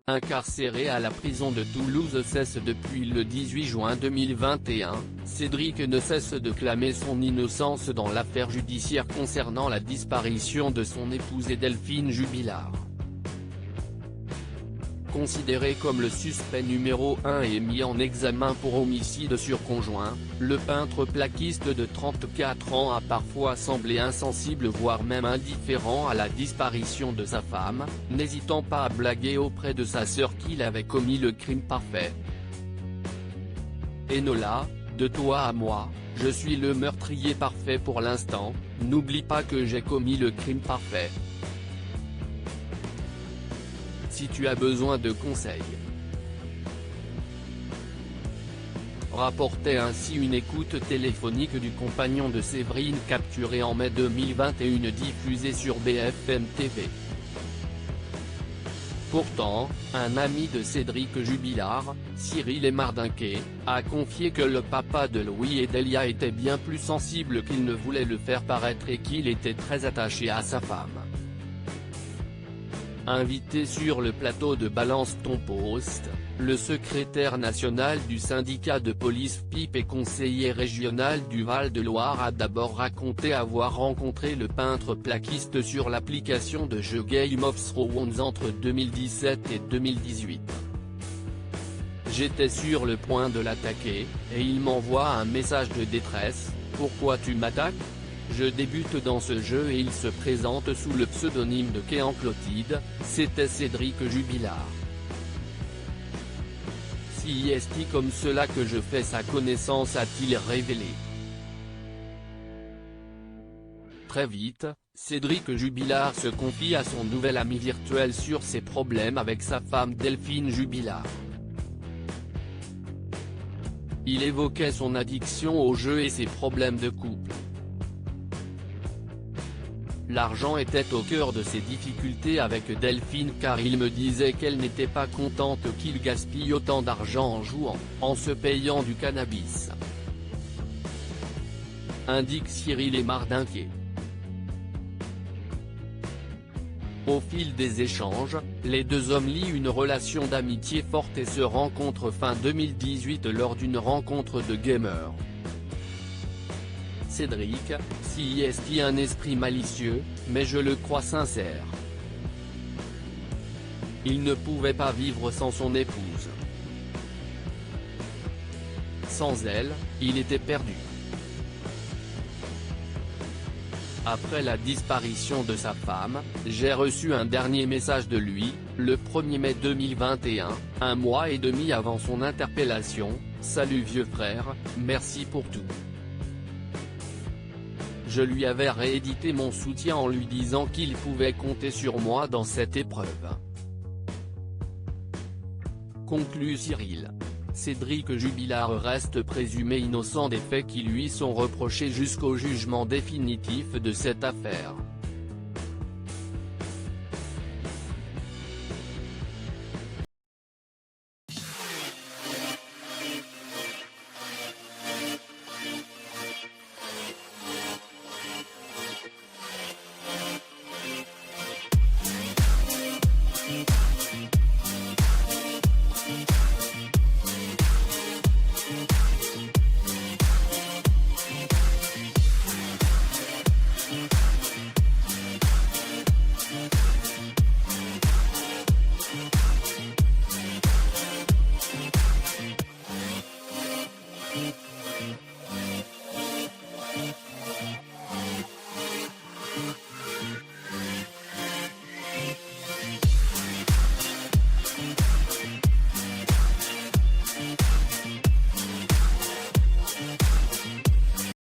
Incarcéré à la prison de Toulouse depuis le 18 juin 2021, Cédric ne cesse de clamer son innocence dans l'affaire judiciaire concernant la disparition de son épouse Delphine Jubilard. Considéré comme le suspect numéro 1 et mis en examen pour homicide sur conjoint, le peintre plaquiste de 34 ans a parfois semblé insensible voire même indifférent à la disparition de sa femme, n'hésitant pas à blaguer auprès de sa sœur qu'il avait commis le crime parfait. Enola, de toi à moi, je suis le meurtrier parfait pour l'instant, n'oublie pas que j'ai commis le crime parfait. Si tu as besoin de conseils. Rapportait ainsi une écoute téléphonique du compagnon de Séverine capturée en mai 2021 diffusée sur BFM TV. Pourtant, un ami de Cédric Jubilard, Cyril Emardinquet, a confié que le papa de Louis et Delia était bien plus sensible qu'il ne voulait le faire paraître et qu'il était très attaché à sa femme. Invité sur le plateau de Balance ton poste, le secrétaire national du syndicat de police PIP et conseiller régional du Val-de-Loire a d'abord raconté avoir rencontré le peintre plaquiste sur l'application de jeu Game of Thrones entre 2017 et 2018. J'étais sur le point de l'attaquer, et il m'envoie un message de détresse, « Pourquoi tu m'attaques ? Je débute dans ce jeu » et il se présente sous le pseudonyme de Kéan Clotilde, c'était Cédric Jubilard. Si est-il comme cela que je fais sa connaissance, a-t-il révélé. Très vite, Cédric Jubilard se confie à son nouvel ami virtuel sur ses problèmes avec sa femme Delphine Jubilard. Il évoquait son addiction au jeu et ses problèmes de couple. L'argent était au cœur de ses difficultés avec Delphine car il me disait qu'elle n'était pas contente qu'il gaspille autant d'argent en jouant, en se payant du cannabis. Indique Cyril Emardinquet. Au fil des échanges, les deux hommes lient une relation d'amitié forte et se rencontrent fin 2018 lors d'une rencontre de gamers. Cédric, si est-il un esprit malicieux, mais je le crois sincère. Il ne pouvait pas vivre sans son épouse. Sans elle, il était perdu. Après la disparition de sa femme, j'ai reçu un dernier message de lui, le 1er mai 2021, un mois et demi avant son interpellation, « Salut vieux frère, merci pour tout. » Je lui avais réédité mon soutien en lui disant qu'il pouvait compter sur moi dans cette épreuve. Conclut Cyril. Cédric Jubilard reste présumé innocent des faits qui lui sont reprochés jusqu'au jugement définitif de cette affaire.